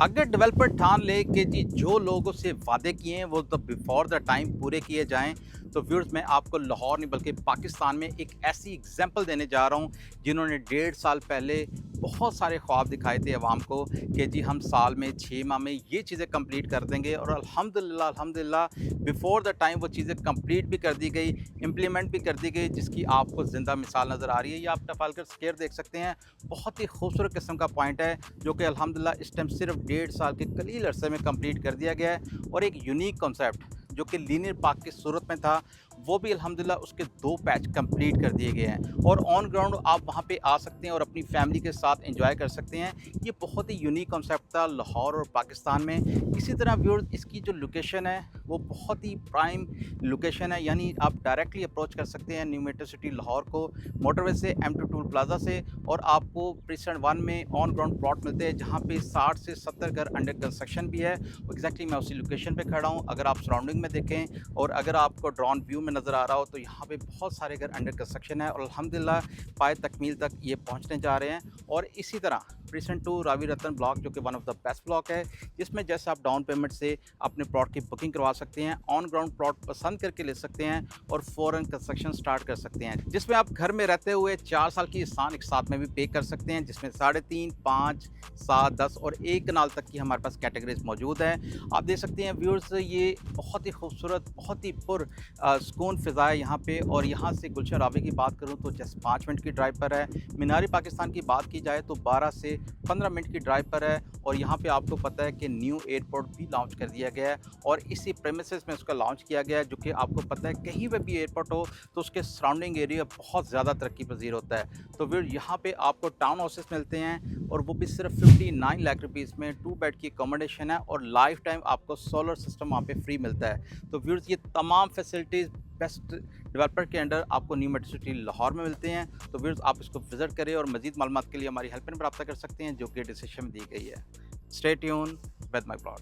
अगर डेवलपर ठान ले कि जी जो लोगों से वादे किए हैं वो तो बिफोर द टाइम पूरे किए जाएं, तो व्यूअर्स मैं आपको लाहौर नहीं बल्कि पाकिस्तान में एक ऐसी एग्जांपल देने जा रहा हूं जिन्होंने 1.5 साल पहले बहुत सारे ख्वाब दिखाए थे अवाम को कि जी हम साल में 6 माह में ये चीज़ें कंप्लीट कर देंगे और अल्हम्दुलिल्लाह अल्हम्दुलिल्लाह बिफोर द टाइम वो चीज़ें कंप्लीट भी कर दी गई, इम्प्लीमेंट भी कर दी गई, जिसकी आपको ज़िंदा मिसाल नज़र आ रही है। ये आप टफालकर स्केयर देख सकते हैं, बहुत ही खूबसूरत किस्म का पॉइंट है जो कि अल्हम्दुलिल्लाह इस टाइम सिर्फ 1.5 साल के कलील अरसे में कंप्लीट कर दिया गया है। और एक यूनिक कॉन्सेप्ट जो कि लीनियर पार्क की सूरत में था, वो भी अल्हम्दुलिल्लाह उसके 2 पैच कंप्लीट कर दिए गए हैं और ऑन ग्राउंड आप वहाँ पे आ सकते हैं और अपनी फैमिली के साथ एंजॉय कर सकते हैं। ये बहुत ही यूनिक कॉन्सेप्ट था लाहौर और पाकिस्तान में। इसी तरह व्यूअर्स इसकी जो लोकेशन है वो बहुत ही प्राइम लोकेशन है, यानी आप डायरेक्टली अप्रोच कर सकते हैं न्यू मेट्रो सिटी लाहौर को मोटरवे से, M2 टोल प्लाजा से, और आपको प्रीसेंट 1 में ऑन ग्राउंड प्लॉट मिलते हैं जहाँ पे 60 से 70 घर अंडर कंस्ट्रक्शन भी है। एग्जैक्टली मैं उसी लोकेशन पे खड़ा हूँ। अगर आप सराउंडिंग में देखें और अगर आपको ड्रोन व्यू में नज़र आ रहा हो तो यहाँ पे बहुत सारे घर अंडर कंस्ट्रक्शन है और अल्हम्दुलिल्लाह पाए तकमील तक ये पहुँचने जा रहे हैं। और इसी तरह प्रीसेंट 2 रावी रतन ब्लॉक जो कि one of the best block है, जिसमें जैसे आप डाउन पेमेंट से अपने प्लॉट की बुकिंग करवा सकते हैं, ऑन ग्राउंड प्लॉट पसंद करके ले सकते हैं और फ़ौरन कंस्ट्रक्शन स्टार्ट कर सकते हैं, जिसमें आप घर में रहते हुए 4 साल की इंसान एक साथ में भी पे कर सकते हैं, जिसमें 3.5, 5, 7, 10 और 1 कनाल तक की हमारे पास कैटेगरीज मौजूद है। आप देख सकते हैं व्यूअर्स, ये बहुत ही खूबसूरत, बहुत ही पुर सुकून फ़िज़ा है यहाँ पे। और यहाँ से गुलशन रावी की बात करूँ तो जस्ट 5 मिनट की ड्राइव पर है। मीनार पाकिस्तान की बात की जाए तो 12 से 15 मिनट की ड्राइव पर है। और यहाँ पे आपको पता है कि न्यू एयरपोर्ट भी लॉन्च कर दिया गया है और इसी प्रेमिसेस में उसका लॉन्च किया गया है, जो कि आपको पता है कहीं पे भी एयरपोर्ट हो तो उसके सराउंडिंग एरिया बहुत ज़्यादा तरक्की पजीर होता है। तो फिर यहाँ पे आपको टाउन हाउसेस मिलते हैं और वो भी सिर्फ 59 लाख रुपीज़ में 2 बेड की अकोमोडेशन है और लाइफ टाइम आपको सोलर सिस्टम वहाँ पे फ्री मिलता है। तो व्यूअर्स ये तमाम फैसिलिटीज़ बेस्ट डेवलपर के अंडर आपको न्यू मेट्रो सिटी लाहौर में मिलते हैं। तो व्यूअर्स आप इसको विजिट करें और मज़ीद मालूमात के लिए हमारी हेल्पलाइन पर रब्ता कर सकते हैं जो कि डिस्क्रिप्शन में दी गई है। Stay tune with my blog.